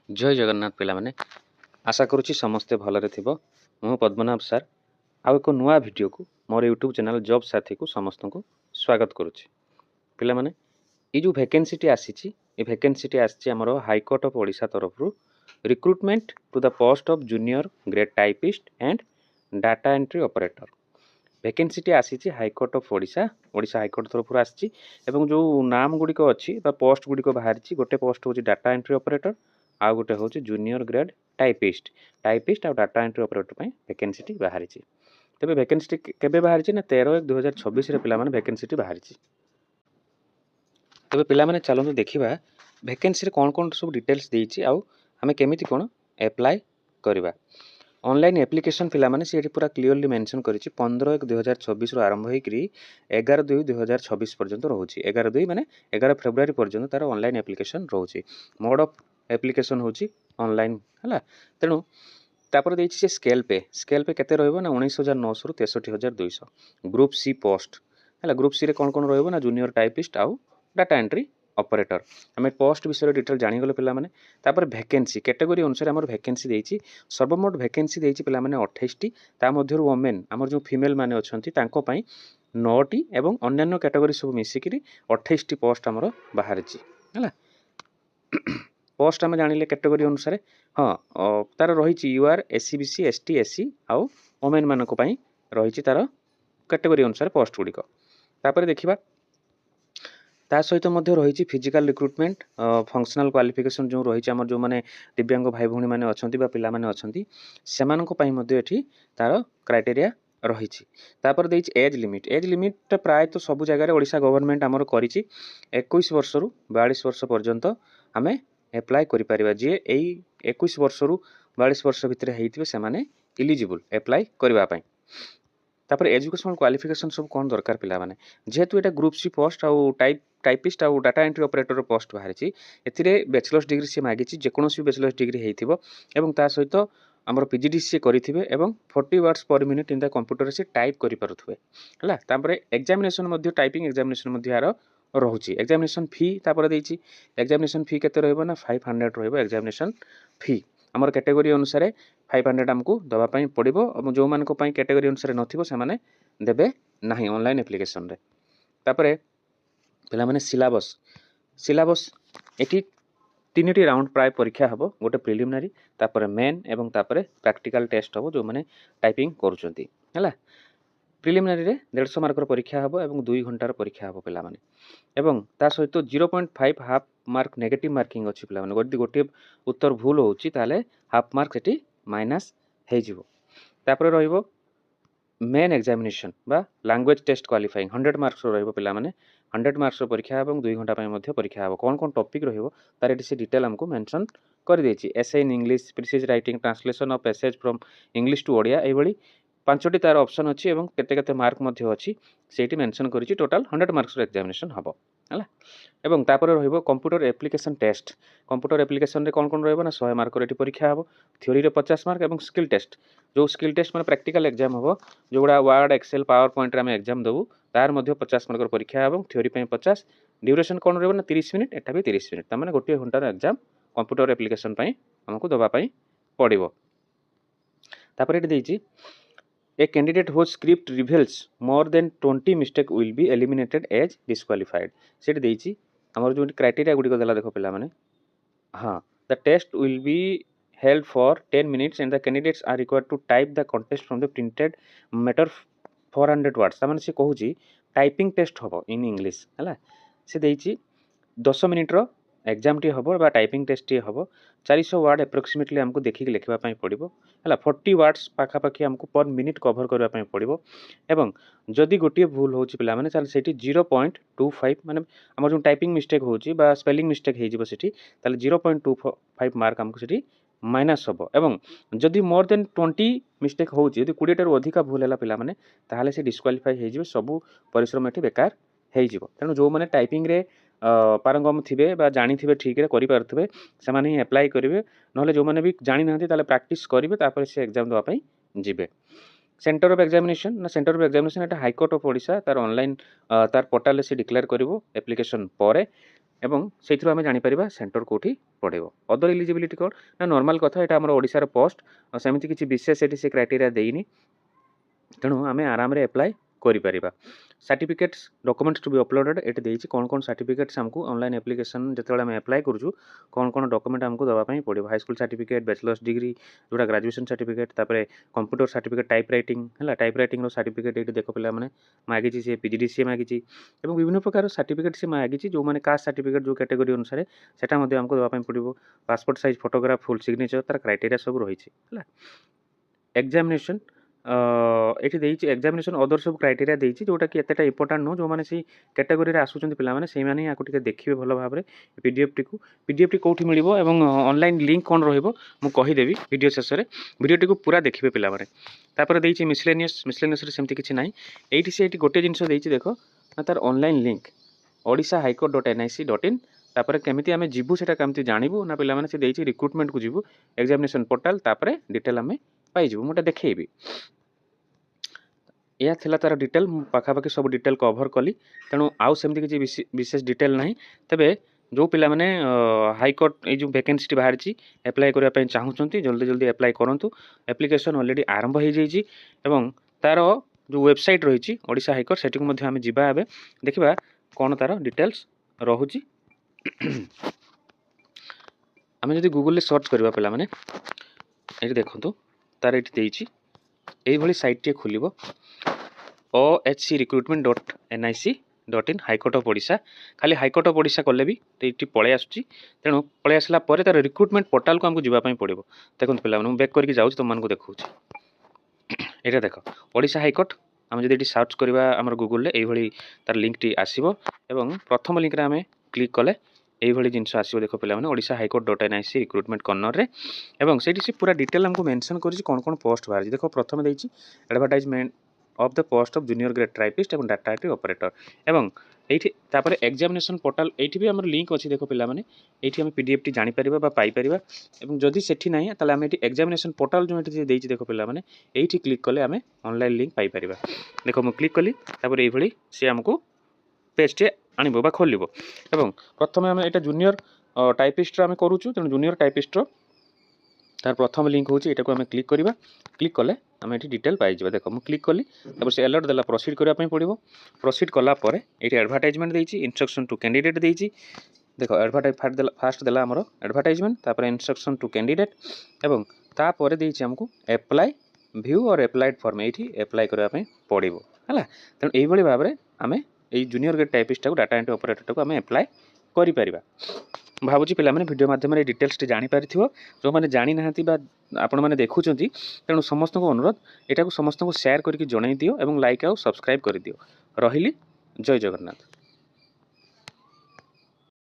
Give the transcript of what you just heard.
जय जगन्नाथ पिलामाने आशा करुच्ची समस्ते भलरे थिबो। मु पद्मनाभ सार आउ एक नुआ वीडियो को मोर यूट्यूब चैनल जॉब साथी को समस्त को स्वागत करुच्ची। पिलामाने ये जो वैकेंसी आसी ये वैकेंसी आसी आमर हाईकोर्ट ऑफ ओडिशा तरफ recruitment to the post of junior grade typist and data entry operator vacancy आसी high court of Odisha Odisha high court तरफ आसी जो नाम गुड़िक अच्छी पोस्ट गुड़िक बाहरी गोटे पोस्ट हूँ डाटा एंट्री ऑपरेटर आउ गोटे हूँ जूनियर ग्रेड टाइपिस्ट आ डाटा एंट्री ऑपरेटर वैकेंसी बाहरी। तेज वैकेंसी केबे बाहरी ना 13/1/2026 पे वैकेंसी बाहरी। तेज पे चलते देखा वैकेंसी कौन कौन सब डिटेल्स देती आम केमी कौन एप्लाय करवा। ऑनलाइन एप्लिकेशन पिलामाने से पूरा क्लीयरली मेंशन करिछि 15/1/2026 आरंभ होकर 11/2/2026 पर्यंत रोचे। 11/2 माने 11 फेब्रुआरी पर्यंत तार ऑनलाइन एप्लिकेशन रोचे। मोड ऑफ एप्लिकेशन होची ऑनलाइन हला। तेणु तापर देछि स्केल पे केते रहइबो ना 19,900 रु 63,200। ग्रुप सी पोस्ट हला। ग्रुप सी रे कौन कौन रहइबो ना जूनियर टाइपिस्ट आउ डाटा एंट्री ऑपरेटर। आम पोस्ट विषय डिटेल जानीगले पिलामाने। तापर वैकेंसी कैटेगरी अनुसार आमर वैकेंसी देछि सर्वमोट वैकेंसी देछि पिलामाने 28टी। ता मध्यरु वोमेन आमर जो फीमेल माने अछंती तांको पई 9टी एवं अन्यान्य कैटेगरी सब मिसिकिरी 28टी पोस्ट आमर बाहरिछि हला। पोस्ट आम जानिले कैटेगरी अनुसार हाँ तार रही यूआर एससीबीसी एसटी एससी आउ वोमेन मानक पई रही तार कैटेगरी अनुसार पोस्ट गुड़िक। तापर देखिबा ता सहित मध्य रही फिजिकल रिक्रुटमेंट फंक्शनल क्वालिफिकेशन जो रही आम जो मैंने दिव्यांग भाई भौणी मैंने अच्छा पिला माने अच्छी से तार क्राइटेरिया रही। एज लिमिट प्रायत सब जगह ओडिशा गवर्नमेंट आमर कर 21 वर्ष रु 42 वर्ष पर्यंत आम एप्लाय करें। जी यही 21 वर्ष रु 42 वर्ष भितर होते से इलिजिबल एप्लाय करने। तापर एजुकेशनल क्वालिफिकेशन सब कौन दरकार पिला माने जेहेतु एटा ग्रुप सी पोस्ट आउ टाइपिस्ट आउ डाटा एंट्री ऑपरेटर पोस्ट बाहरी एथिरे बैचलर्स डिग्री से मागिछि जेकोनोसी बैचलर्स डिग्री हेइथिबो एवं ता सहित हमर पीजीडी से करिथिबे एवं 40 words per minute in the computer से टाइप करि पारुथबे हला। तापर एग्जामिनेशन मध्ये टाइपिंग एग्जामिनेशन मध्ये यार रहुछि। एग्जामिनेशन फी तापर देछि एग्जामिनेशन फी केते रहइबो ना 500 रहइबो एग्जामिनेशन फी। आमर कैटेगरी अनुसार 500 आमको दवा पई पड़िबो और जो मानको पई कैटेगरी अनुसार नथिबो से माने देबे नाही ऑनलाइन एप्लिकेशन रे। तापर पिला माने सिलेबस एटी 3टी राउंड प्राय परीक्षा हबो। गोटे प्रिलिमिनारी तापर मेन एवं तापर प्रैक्टिकल टेस्ट हबो जो माने टाइपिंग करूचंती हला। प्रिलिमिनारी रे 150 मार्कर परीक्षा हबो एवं 2 घंटार परीक्षा हबो पिला माने एवं ता सहित 0.5 हाफ मार्क नेगेटिव मार्किंग अछि पिला माने। गोटे गोटे उत्तर भूल होउची ताले हाफ मार्क सेठी माइनस हे जिवो। तापर रहिबो मेन एग्जामिनेशन बा लैंग्वेज टेस्ट क्वालिफाइंग 100 मार्क्स रहिबो पिला माने। 100 मार्क्स परीक्षा एवं 2 घंटा पय मध्ये परीक्षा हबो। कौन कौन टॉपिक रहिबो तार एटी से डिटेल हमको मेंशन कर देछि। Essay in English precise writing translation of passage from English to Odia ए भली 5टी तार ऑप्शन अछि एवं केते केते मार्क मध्ये अछि सेठी मेंशन करिछि। टोटल 100 मार्क्स रो एग्जामिनेशन हबो हला। एवं तापर रहिबो computer application test. Computer application रे कौन कौन रहिबो ना 100 मार्क रो परीक्षा हबो। थ्योरी रे 50 मार्क एवं स्किल टेस्ट जो स्किल टेस्ट माने प्रैक्टिकल एग्जाम हबो Joguda word Excel power point रे हम एग्जाम देबू तार मध्ये 50 मार्क परीक्षा एवं थ्योरी पय 50। ड्यूरेशन कौन रहइबो ना 30 मिनिट एटा भी 30 मिनिट त माने गोटे घंटार एग्जाम कंप्यूटर एप्लिकेशन पय हमको दबा पय पड़िबो। तापर एटी देछि A candidate whose script reveals more than 20 mistake will be eliminated as disqualified। Set देछि हमर जो क्राइटेरिया गुडी को देला देखो पिला माने हाँ the test will be held for 10 minutes and the candidates are required to type the contest from the printed matter 400 words। त माने से कहूची टाइपिंग टेस्ट हबो इन इंग्लिश हला। से देछि 10 मिनिट रो एग्जाम टी हबो बा टाइपिंग टेस्ट टी हबो। 400 वर्ड एप्रोक्सीमेटली हमको देखि के लिखबा पई पड़िबो हला। 40 वर्ड्स पाखा पाखी हमको पर मिनिट कवर करबा पई पड़िबो एवं जदि गोटे भूल होची पिला माने चल सेठी 0.25 माने हमर जो टाइपिंग मिस्टेक होची बा स्पेलिंग मिस्टेक हे जिवो सेठी ताले 0.25 मार्क हमको सेठी माइनस हबो एवं जदि मोर देन 20 मिस्टेक होची यदि 20 टारु अधिका भूल हैला पिला माने ताहाले से डिस्क्वालिफाई हे जिवो सब परिश्रम एठी बेकार हे जिवो। तेनु जो माने टाइपिंग रे पारंगम थिबे बा जानि थिबे ठीक रे करि पारथबे से माने ही अप्लाई करिवे नहले जो माने भी जानि नाहंती ताले प्रैक्टिस करिवे तापर से एग्जाम दवा पई जिवे। सेंटर ऑफ एग्जामिनेशन ना centre of examination Etah high court of Odisha तार ऑनलाइन तार पोर्टल से डिक्लेयर करिवो एप्लीकेशन परे এবং ସେଇଥିରୁ ଆମେ ଜାଣିପାରିବା ସେଣ୍ଟର କେଉଁଠି ପଡ଼ିବ। ଅଦର ଇଲିଜିବିଲିଟି କ'ଣ ନା ନର୍ମାଲ କଥା, ଏଇଟା ଆମର ଓଡ଼ିଶାର ପୋଷ୍ଟ, ସେମିତି କିଛି ବିଶେଷ ଏଠି ସେ କ୍ରାଇଟେରିଆ ଦେଇନି, ତେଣୁ ଆମେ ଆରାମରେ ଆପ୍ଲାଏ କରିପାରିବା। ସାର୍ଟିଫିକେଟ୍ସ ଡକୁमेଣ୍ଟସ୍ ଟୁ ବି ଅପଲୋडेड ଏଠି ଦେଇଛି କ'ଣ କ'ଣ ସାର୍ଟିଫିକେଟ୍ସ ଆମକୁ ଅନଲାଇନ୍ ଆପ୍ଲିକେସନ୍ ଯେତେବେଳେ ଆମେ ଆପ୍ଲାଏ କରୁଛୁ କ'ଣ କ'ଣ ଡକୁମେଣ୍ଟ ଆମକୁ ଦେବା ପାଇଁ ପଡ଼ିବ। ହାଇସ୍କୁଲ ସାର୍ଟିଫିକେଟ୍, ବ୍ୟାଚଲର୍ସ ଡିଗ୍ରୀ ଯେଉଁଟା ଗ୍ରାଜୁଏସନ୍ ସାର୍ଟିଫିକେଟ୍, ତାପରେ କମ୍ପ୍ୟୁଟର ସାର୍ଟିଫିକେଟ୍, ଟାଇପ୍ ରାଇଟିଂ ହେଲା, ଟାଇପ୍ ରାଇଟିଂର ସାର୍ଟିଫିକେଟ୍ ଏଇଠି ଦେଖ ପିଲାମାନେ ମାଗିଛି, ସେ PGDCA ମାଗିଛି ଏବଂ ବିଭିନ୍ନ ପ୍ରକାର ସାର୍ଟିଫିକେଟ୍ ସେ ମାଗିଛି। ଯେଉଁମାନେ କାଷ୍ଟ ସାର୍ଟିଫିକେଟ୍ ଯେଉଁ କ୍ୟାଟେଗୋରୀ ଅନୁସାରେ ସେଟା ମଧ୍ୟ ଆମକୁ ଦେବା ପାଇଁ ପଡ଼ିବ। ପାସପୋର୍ଟ ସାଇଜ୍ ଫଟୋଗ୍ରାଫ, ଫୁଲ୍ ସିଗ୍ନେଚର, ତାର କ୍ରାଇଟେରିଆ ସବୁ ରହିଛି ହେଲା। ଏକ୍ଜାମିନେସନ୍ ଏଠି ଦେଇଛି ଏକ୍ଜାମିନେସନ୍ ଅଦର ସବୁ କ୍ରାଇଟେରିଆ ଦେଇଛି, ଯେଉଁଟାକି ଏତେଟା ଇମ୍ପୋର୍ଟାଣ୍ଟ ନୁହଁ। ଯେଉଁମାନେ ସେଇ କ୍ୟାଟେଗୋରୀରେ ଆସୁଛନ୍ତି ପିଲାମାନେ ସେଇମାନେ ହିଁ ଆକୁ ଟିକେ ଦେଖିବେ ଭଲ ଭାବରେ। ପିଡ଼ିଏଫ୍ଟି କେଉଁଠି ମିଳିବ ଏବଂ ଅନଲାଇନ୍ ଲିଙ୍କ୍ କ'ଣ ରହିବ ମୁଁ କହିଦେବି ଭିଡ଼ିଓ ଶେଷରେ, ଭିଡ଼ିଓଟିକୁ ପୁରା ଦେଖିବେ ପିଲାମାନେ। ତାପରେ ଦେଇଛି ମିସଲେନିୟସ୍ରେ ସେମିତି କିଛି ନାହିଁ। ଏଇଠି ସେ ଏଇଠି ଗୋଟେ ଜିନିଷ ଦେଇଛି ଦେଖ ନା ତାର ଅନଲାଇନ୍ ଲିଙ୍କ୍ odishahighcourt.nic.in। ତାପରେ କେମିତି ଆମେ ଯିବୁ ସେଇଟା କେମିତି ଜାଣିବୁ ନା ପିଲାମାନେ ସେ ଦେଇଛି ରିକ୍ରୁଟମେଣ୍ଟକୁ ଯିବୁ, ଏକ୍ଜାମିନେସନ୍ ପୋର୍ଟାଲ, ତାପରେ ଡିଟେଲ୍ ଆମେ ପାଇଯିବୁ। ମୁଁ ଏଟା ଦେଖେଇବି। ଏହା ଥିଲା ତାର ଡିଟେଲ୍, ମୁଁ ପାଖାପାଖି ସବୁ ଡିଟେଲ୍ କଭର୍ କଲି, ତେଣୁ ଆଉ ସେମିତି କିଛି ବିଶେଷ ଡିଟେଲ୍ ନାହିଁ। ତେବେ ଯେଉଁ ପିଲାମାନେ ହାଇକୋର୍ଟ ଏଇ ଯେଉଁ ଭ୍ୟାକେନ୍ସିଟି ବାହାରିଛି ଆପ୍ଲାଏ କରିବା ପାଇଁ ଚାହୁଁଛନ୍ତି ଜଲ୍ଦି ଜଲ୍ଦି ଆପ୍ଲାଏ କରନ୍ତୁ। ଆପ୍ଲିକେସନ୍ ଅଲରେଡ଼ି ଆରମ୍ଭ ହୋଇଯାଇଛି ଏବଂ ତାର ଯେଉଁ ୱେବସାଇଟ୍ ରହିଛି ଓଡ଼ିଶା ହାଇକୋର୍ଟ ସେଠିକୁ ମଧ୍ୟ ଆମେ ଯିବା ଏବେ ଦେଖିବା କ'ଣ ତାର ଡିଟେଲ୍ସ ରହୁଛି। ଆମେ ଯଦି ଗୁଗୁଲରେ ସର୍ଚ୍ଚ କରିବା ପିଲାମାନେ ଏଠି ଦେଖନ୍ତୁ ତାର ଏଠି ଦେଇଛି এইভাবে সাইটটিଏ ଖୋଲିବ ohcrecruitment.nic.in ହାଇକୋର୍ଟ ଅଫ୍ ଓଡ଼ିଶା। ଖାଲି ହାଇକୋର୍ଟ ଅଫ୍ ଓଡ଼ିଶା କଲେ ବି ଏଇଠି ପଳେଇ ଆସୁଛି, ତେଣୁ ପଳେଇ ଆସିଲା ପରେ ତାର ରିକ୍ରୁଟମେଣ୍ଟ ପୋର୍ଟାଲକୁ ଆମକୁ ଯିବା ପାଇଁ ପଡ଼ିବ। ଦେଖନ୍ତୁ ପିଲାମାନେ ମୁଁ ବ୍ୟାକ୍ କରିକି ଯାଉଛି ତୁମମାନଙ୍କୁ ଦେଖାଉଛି। ଏଇଟା ଦେଖ ଓଡ଼ିଶା ହାଇକୋର୍ଟ, ଆମେ ଯଦି ଏଠି ସର୍ଚ୍ଚ କରିବା ଆମର ଗୁଗୁଲରେ এইଭଳି ତାର ଲିଙ୍କଟି ଆସିବ ଏବଂ ପ୍ରଥମ ଲିଙ୍କରେ ଆମେ କ୍ଲିକ୍ କଲେ এইଭଳି ଜିନିଷ ଆସିବ। ଦେଖ ପିଲାମାନେ ଓଡ଼ିଶା ହାଇକୋର୍ଟ.nic ରିକ୍ରୁଟମେଣ୍ଟ କର୍ଣ୍ଣରରେ ଏବଂ ସେଇଠି ସେ ପୁରା ଡିଟେଲ୍ ଆମକୁ ମେନସନ୍ କରିଛି କ'ଣ କ'ଣ ପୋଷ୍ଟ ବାହାରିଛି। ଦେଖ ପ୍ରଥମେ ଦେଇଛି advertisement of the post of junior grade typist ଏବଂ ଡାଟା ଏଣ୍ଟ୍ରି ଅପରେଟର ଏବଂ এইଠି ତାପରେ ଏକ୍ଜାମିନେସନ୍ ପୋର୍ଟାଲ, এইଠି ବି ଆମର ଲିଙ୍କ୍ ଅଛି। ଦେଖ ପିଲାମାନେ এইଠି ଆମେ PDFଟି ଜାଣିପାରିବା ବା ପାଇପାରିବା ଏବଂ ଯଦି ସେଠି ନାହିଁ ତାହେଲେ ଆମେ ଏଠି ଏକ୍ଜାମିନେସନ୍ ପୋର୍ଟାଲ ଯେଉଁ ଏଠି ଦେଇଛି ଦେଖ ପିଲାମାନେ এইଠି କ୍ଲିକ୍ କଲେ ଆମେ ଅନଲାଇନ୍ ଲିଙ୍କ୍ ପାଇପାରିବା। ଦେଖ ମୁଁ କ୍ଲିକ୍ କଲି, ତାପରେ এইଭଳି ସେ ଆମକୁ পেজটি আনিব বা খোলিব এবং প্রথমে আমি এটা জুনিয়র টাইপিস্টর আমি করুছু, তেমন জুনিয়র টাইপিস্টর তার প্রথম লিঙ্ক হচ্ছে এটাকে আমি ক্লিক করা। ক্লিক কলে আমি এটি ডিটেল পাইযা। দেখ মু ক্লিক কলি, তারপর সে আলার্ট দেলা প্রোসিড করা পড়ব। প্রোসিড কলা পরে এটি অ্যাডভার্টাইজমেন্ট দিয়েছি, ইনস্ট্রকশন টু ক্যান্ডিডেট দিয়েছি। দেখ ফার্স্ট দেলা আমার অ্যাডভার্টাইজমেন্ট, তারপরে ইনস্ট্রকশন টু ক্যান্ডিডেট এবং তারপরে দিয়েছি আমাকে apply view or applied form, এইটি আপ্লাই করা পড়ব হল। তেমন এইভাবে ভাবে আমি এই জুনিয়র গ্রেড টাইপিস্টটাକୁ ডাটা এন্ট্রি অপରେଟରଟାକୁ ଆମେ ଆପ୍ଲାଏ କରିପାରିବା। ଭାବୁଛି ପିଲାମାନେ ଭିଡ଼ିଓ ମାଧ୍ୟମରେ এই ଡିଟେଲ୍ସଟି ଜାଣିପାରିଥିବ। ଯେଉଁମାନେ ଜାଣିନାହାନ୍ତି ବା ଆପଣମାନେ ଦେଖୁଛନ୍ତି, ତେଣୁ ସମସ୍ତଙ୍କୁ ଅନୁରୋଧ ଏଟାକୁ ସମସ୍ତଙ୍କୁ ସେୟାର କରିକି ଜଣାଇ ଦିଅ ଏବଂ ଲାଇକ୍ ଆଉ ସବସ୍କ୍ରାଇବ୍ କରିଦିଅ। ରହିଲି, ଜୟ ଜଗନ୍ନାଥ।